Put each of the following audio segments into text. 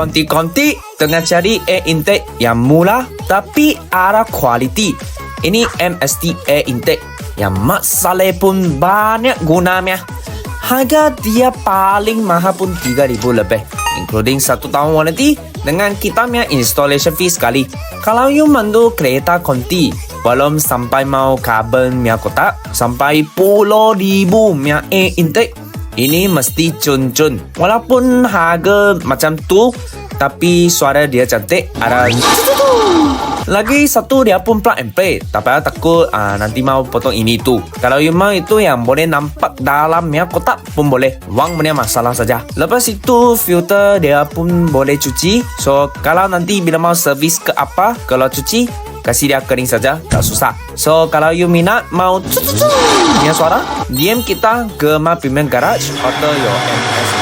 konti-konti tengah cari air intake yang murah tapi ada kualiti. Ini MST Air Intake yang mak saleh pun banyak gunanya. Harga dia paling mahal pun 3,000 lebih, including 1 tahun warranty dengan kita punya installation fee sekali. Kalau you mandu kereta konti, belum sampai mau carbon punya kotak, sampai puluh ribu punya air intake, ini mesti cun-cun. Walaupun harga macam tu, tapi suara dia cantik. Ada lagi satu, dia pun plug and play. Tak payah takut nanti mau potong ini tu. Kalau you mau itu yang boleh nampak dalamnya kotak pun boleh. Wang punya masalah saja. Lepas itu filter dia pun boleh cuci. So kalau nanti bila mau servis ke apa, kalau cuci kasih dia kering saja, tak susah. So kalau you minat mau punya suara, DM kita ke My Premium Garage atau your MSD.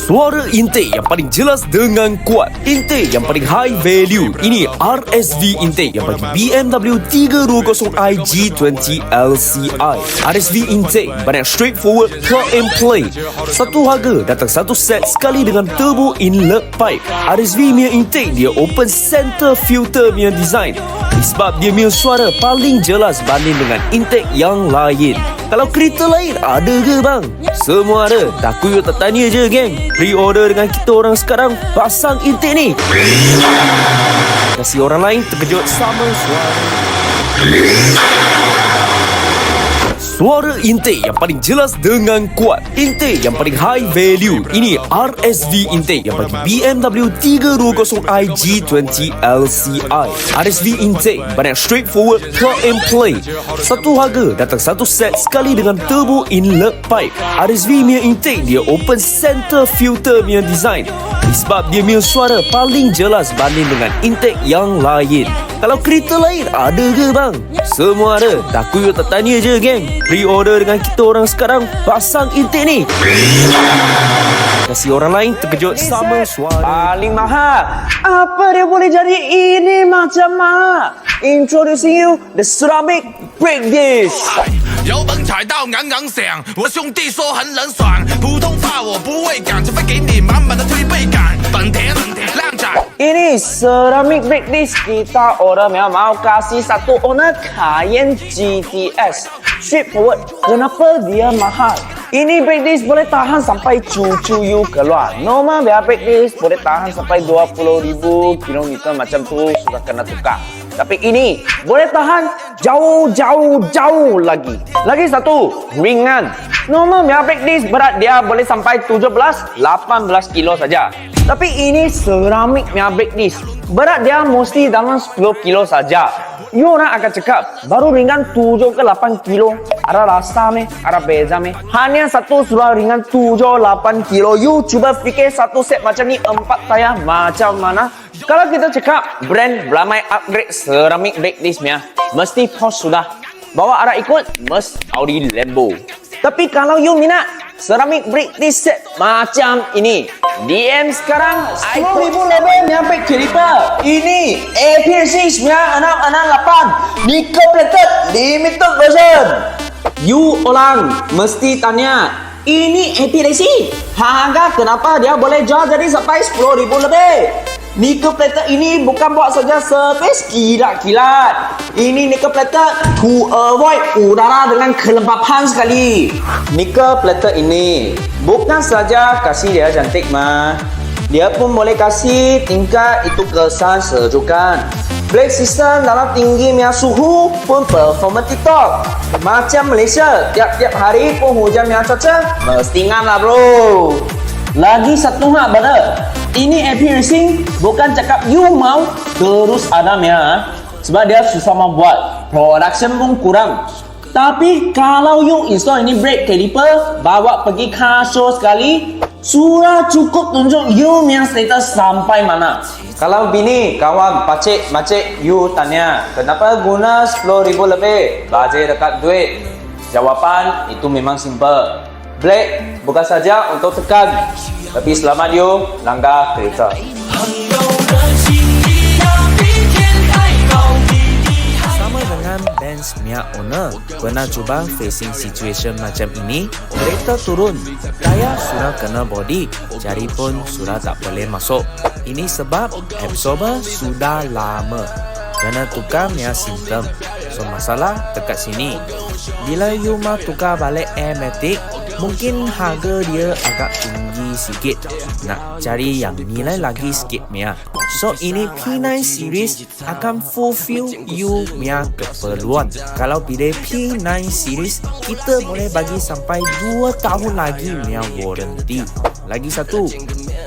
Suara intake yang paling jelas dengan kuat. Intake yang paling high value. Ini RSV intake yang bagi BMW 320i G20 LCI. RSV intake banyak straightforward plug and play. Satu harga datang satu set sekali dengan turbo inlet pipe. RSV punya intake dia open center filter punya design. Sebab dia punya suara paling jelas banding dengan intake yang lain. Kalau kereta lain ada ke bang? Semua ada. Takut you tak tanya je geng. Pre-order dengan kita orang sekarang, pasang intake ni. Kasih orang lain terkejut sama suara. Suara intake yang paling jelas dengan kuat. Intake yang paling high value. Ini RSV intake yang bagi BMW 320i G20 LCI. RSV intake banyak straightforward plug and play. Satu harga datang satu set sekali dengan turbo inlet pipe. RSV punya intake dia open center filter punya design. Sebab dia punya suara paling jelas banding dengan intake yang lain. Kalau kereta lain ada ke bang? Semua ada. Takut you tak tanya je geng. Pre-order dengan kita orang sekarang, pasang intake ni. Kasih orang lain terkejut sama suara. Paling mahal. Apa dia boleh jadi ini macam mana? Introducing you the ceramic brake disc. 油门踩到昂昂响，我兄弟说很冷爽，普通话我不会讲，除非给你满满的推背感。本田浪仔。 Ini ceramic brake disc kita order memang mau kasih satu owner Cayenne GTS. Straightforward. Kenapa dia mahal? Ini brake disc boleh tahan sampai cucu you keluar. Normal biar brake disc boleh tahan sampai 20,000 km macam tu sudah kena tukar. Tapi ini boleh tahan jauh lagi. Lagi satu, ringan. Normal biar brake disc berat dia boleh sampai 17-18 kilo saja. Tapi ini ceramic punya brake disc. Berat dia mesti dalam 10 kilo saja. You orang akan cakap, baru ringan 7 ke 8 kilo. Ada rasa meh? Ada beza meh? Hanya satu sudah ringan 7-8 kilo. You cuba fikir satu set macam ni 4 tayar macam mana? Kalau kita cakap brand beramai upgrade ceramic brake disc punya, mesti Porsche sudah. Bawa arah ikut, mesti Audi Lambo. Tapi kalau you minat ceramic brake disc set macam ini, DM sekarang 10,000 lebih nyampe caliper. Ini AP6 punya 668 nickel plated limited version. You orang mesti tanya, ini AP Racing harga kenapa dia boleh jual jadi sampai 10,000 lebih? Nickel plated ini bukan buat saja servis kilat-kilat. Ini nickel plated to avoid udara dengan kelembapan sekali. Nickel plated ini bukan saja kasih dia cantik mah, dia pun boleh kasih tingkat itu kesan sejukan. Brake system dalam tinggi punya suhu pun performance top. Macam Malaysia, tiap-tiap hari pun hujan punya cuaca mesti ngam lah bro. Lagi satu hak benar. Ini AP Racing bukan cakap you mau terus ada punya, sebab dia susah membuat. Production pun kurang. Tapi kalau you install ini brake caliper, bawa pergi car show sekali, sudah cukup tunjuk you punya status sampai mana. Kalau bini, kawan, pacik, macik, you tanya, kenapa guna 10,000 lebih? Bajet dekat duit. Jawapan itu memang simple. Brake bukan saja untuk tekan, tapi selamat you langgar kereta. Sama dengan band insurance punya owner pernah cuba facing situation macam ini, kereta turun, tayar sudah kena body, jari pun sudah tak boleh masuk. Ini sebab absorber sudah lama. Kena tukar punya simptom. So masalah dekat sini. Bila you mau tukar balik Airmatic, mungkin harga dia agak tinggi sikit. Nak cari yang nilai lagi sikit punya. So ini P9 series akan fulfill you punya keperluan. Kalau pilih P9 series, kita boleh bagi sampai 2 tahun lagi punya warranty. Lagi satu,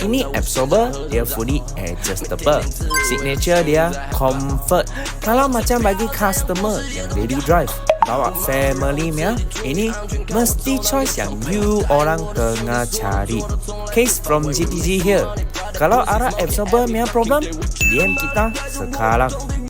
ini absorber dia fully adjustable. Signature dia comfort. Kalau macam bagi customer yang daily drive, bawa family punya, ini mesti choice yang you orang tengah cari. Case from GTG here. Kalau arah absorber punya problem, DM kita sekarang.